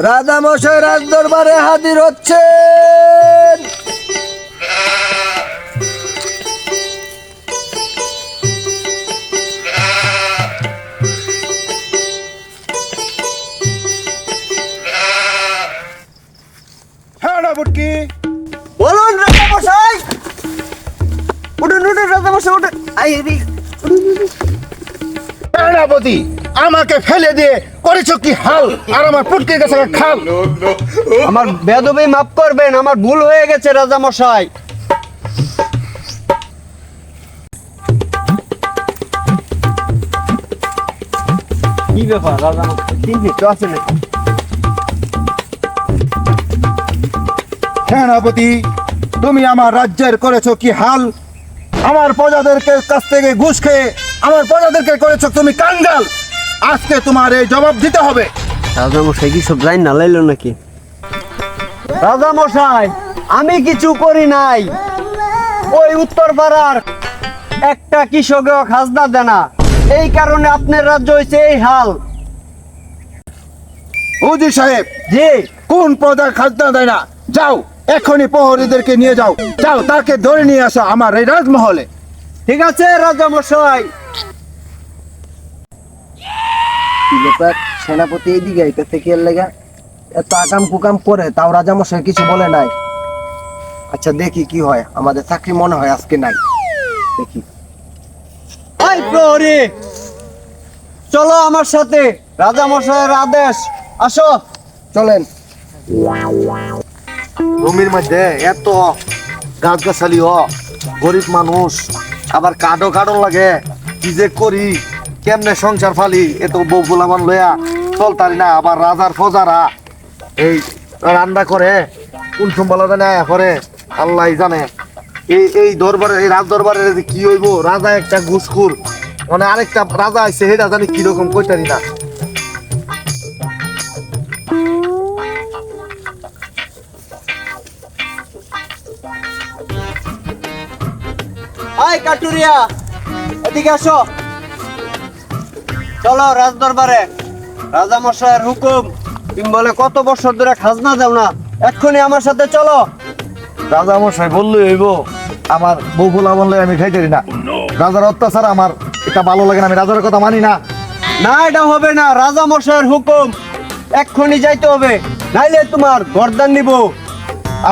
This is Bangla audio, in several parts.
রাজামশাই রাজদরবারে হাজির হচ্ছেন। হ্যাঁ না বুটকি, বলুন রাজামশাই। উঠুন উঠুন রাজামশাই উঠুন। সেনাপতি আমাকে ফেলে দিয়ে করেছো কি হাল, আর আমার পুটকির কাছে খাল। আমার বেয়াদবি মাফ করবেন, আমার ভুল হয়ে গেছে রাজামশাই। কি ব্যাপার রাজামশাই, চিন্তিত আছেন নাকি? সেনাপতি তুমি আমার রাজ্যের করেছো কি হাল, আমার প্রজাদেরকে কাছ থেকে ঘুষ খেয়ে আমার প্রজাদেরকে করেছো তুমি কাঙ্গাল। আজকে তোমার এই জবাব দিতে হবে। রাজামশাই কি সব লাইন না লাইলো নাকি? রাজামশাই আমি কিছু করি নাই, ওই উত্তর পাড়ার একটা কৃষকও খাজনা দেয় না, এই কারণে আপনার রাজ্য হয়েছে এই হাল। হুজি সাহেব, জি কোন প্রজা খাজনা দেয় না? যাও এখনই প্রহরীদেরকে নিয়ে যাও, যাও তাকে ধরে নিয়ে আসো আমার এই রাজমহলে। ঠিক আছে রাজামশাই। সেনাপতি এইদিকে এটা থেকে এর লেগা এত আকাম কুকাম করে, তাও রাজামশাই কিছু বলে নাই। আচ্ছা দেখি কি হয়, আমাদের চাকরি মনে হয় আজকে নাই, দেখি। এই প্রহরী চলো আমার সাথে, রাজামশাইয়ের আদেশ, আসো। চলেন। জমির মধ্যে এত গাছ গাছালি গরিব মানুষ, আবার কাঠও কাঠও লাগে, কি যে করি, কেমনে সংসার ফালি, এত বউ গোলামান লইয়া চলতারি না। আবার রাজার ফজারা এই রান্না করে কোন সম্বলা জানে করে আল্লাহ জানে। এই এই দরবারে, এই রাজ দরবারে যে কি হইব, রাজা একটা ঘুষখুর, মানে আরেকটা রাজা আইছে সেটা জানি কিরকম কইতারি না। এই কাটুরিয়া এদিকে আসো, চলো রাজ দরবারে। রাজামশাইয়ের হুকুম, তুমি বলে কত বছর ধরে খাজনা দাও না, এক্ষুনি আমার সাথে চলো। রাজা মশাই বললেই হইব, আমার বউ গোলামান লই আমি খাইতারি না। রাজার অত্যাচার আমার এটা ভালো লাগে না, আমি রাজার কথা মানি না। না এটা হবে না, রাজামশাইয়ের হুকুম, এক্ষুনি যাইতে হবে, নাইলে তোমার গর্দান নিব।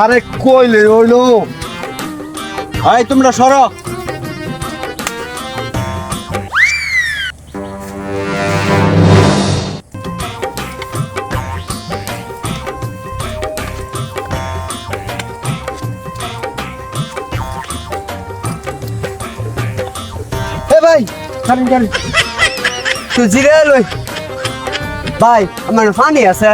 আরে কইলে হইলো। এই তোমরা সরো। ভাই তুই জিরে লই ভাই, আমার পানি আছে।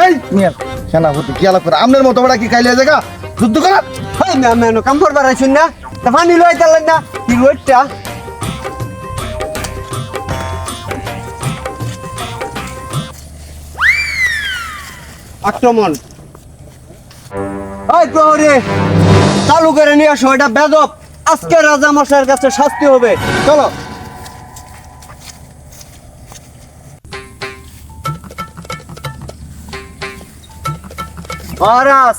এই মিয়া সেনাপতি কি আলাপ করে, আমনের মতো বড় কি খাইলে জায়গা যুদ্ধ করা। হাই আমি কাম করবার আইছুন না, তা পানি লই তালেন না, কি লইটা আক্রমণ। এই প্রহরী চালু করে নিয়ে আসো, এটা বেদব, আজকে রাজামশাইয়ের কাছে শাস্তি হবে। চলো। মহারাজ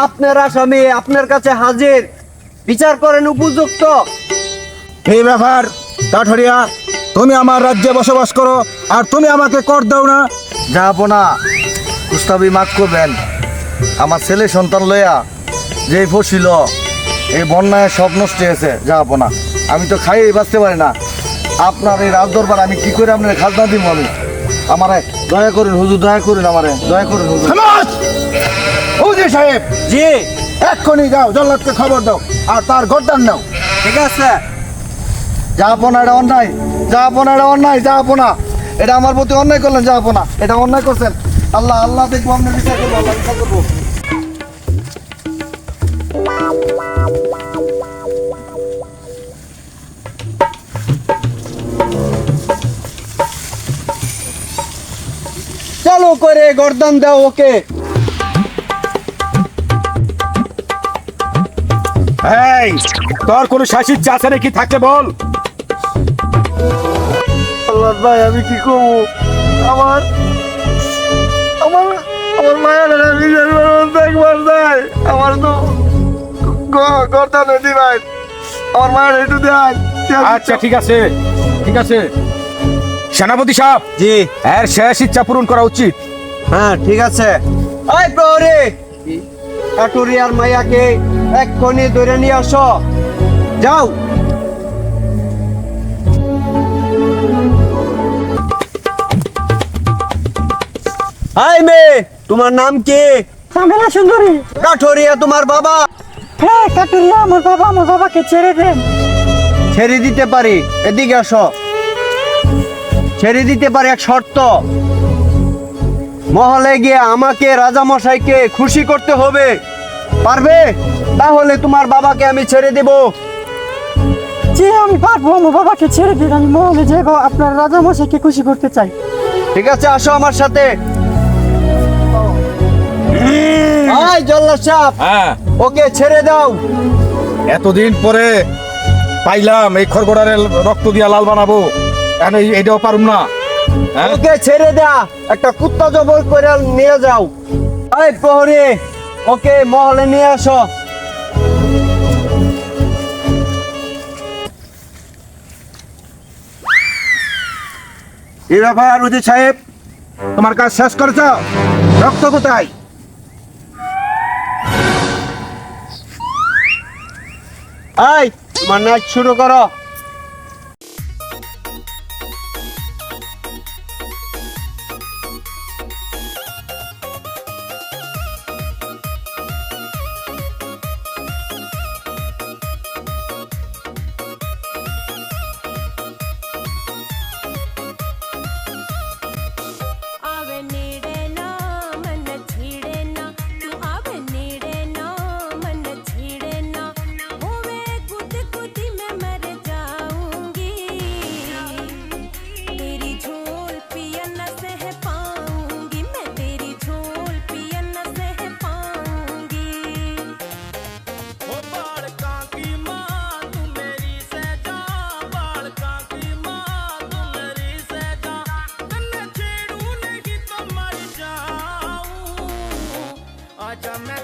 আপনার আসামি আপনার কাছে হাজির, বিচার করেন উপযুক্ত। এই ব্যাপার কাঠরিয়া, তুমি আমার রাজ্যে বসবাস করো আর তুমি আমাকে কর দাও না। যাবো না, কুস্তাবি মাফ করবেন। আমার ছেলে সন্তান লইয়া যে ফসিল, এই বন্যায় সব নষ্ট হয়েছে, যাবো না। আমি তো খাইয়ে বাঁচতে পারি না। আপনার এই রাজ দরবার আমি কি করে আপনার খাজনা দিব? আমি আমারে দয়া করুন হুজুর, দয়া করুন, আমারে দয়া করুন হুজুর। হুজুর সাহেব, জি এক্ষুনি যাও, জল্লাদকে খবর দাও আর তার গর্দান নাও। ঠিক আছে। যাবো না, এটা অন্যায়, যাবো না, এটা অন্যায়, যাবো না। এটা আমার প্রতি অন্যায় করলেন, যাবো না, এটা অন্যায় করছেন। আল্লাহ আল্লাহ দেখবো, আপনার বিচার করবো, আল্লাহ বিচার করবো। চালু করে গর্দান দাও ওকে। এই তোর কোনো শাসিত আছে নাকি? থাকলে বল। আল্লাহ ভাই, আমি কি করবো? আমার আমার আমার মায়ের নিজের দেখবার যায় আমার তো কথা নদী ভাই আমার মায়ের একটু দেয় আচ্ছা ঠিক আছে ঠিক আছে সেনাপতি সাহেব জি এর শেষ ইচ্ছা পূরণ করা উচিত। হ্যাঁ ঠিক আছে। ওই প্রহরী কাটুরিয়ার মাইয়াকে এক্ষুনি ধরে নিয়ে আসো, যাও। হাই মেয়ে, তোমার নাম কি? সামেলা সুন্দরী। কাঠুরিয়া তোমার বাবা? হ্যাঁ কাটুরিয়া আমার বাবাকে ছেড়ে দেন। ছেড়ে দিতে পারি, এদিকে আসো। ছেড়ে দিতে পারি, এক শর্ত। মহলে গিয়ে আমাকে রাজামশাইকে খুশি করতে হবে, পারবে? তাহলে তোমার বাবাকে আমি ছেড়ে দেব। জি আমি পারবো, আমার বাবাকে ছেড়ে দিন, আমি মহলে যাবো, আপনার রাজামশাইকে খুশি করতে চাই। ঠিক আছে, আসো আমার সাথে। আয় জল্লাদ সাহেব, হ্যাঁ ওকে ছেড়ে দাও। এতদিন পরে পাইলাম এই খরগোড়ারে রক্ত দিয়া লাল বানাবো, এখন এইটাও পারুম না। হ্যাঁ ওকে ছেড়ে দাও, একটা কুত্তা জবর করে নিয়ে যাও। এই প্রহরী, ওকে মহলে নিয়ে আসো। এই ব্যাপার উজির সাহেব, তোমার কাজ শেষ করেছ? রক্ত কোথায়? এই তোমার নাচ শুরু করো। आवे नीड़े ना मन छीड़े ना, तू आवे नीड़े ना मन छीड़े ना, होवे गुद गुदी में मर जाऊंगी, तेरी झोल पिया न सह पाऊंगी, मैं तेरी झोल पिया न सह पाऊंगी। ओ बालका की माँ तू मेरी सजा, बालका की माँ तू मेरी सजा, तन्ने छेड़ू नहीं तो मर जाऊं, आजा मैं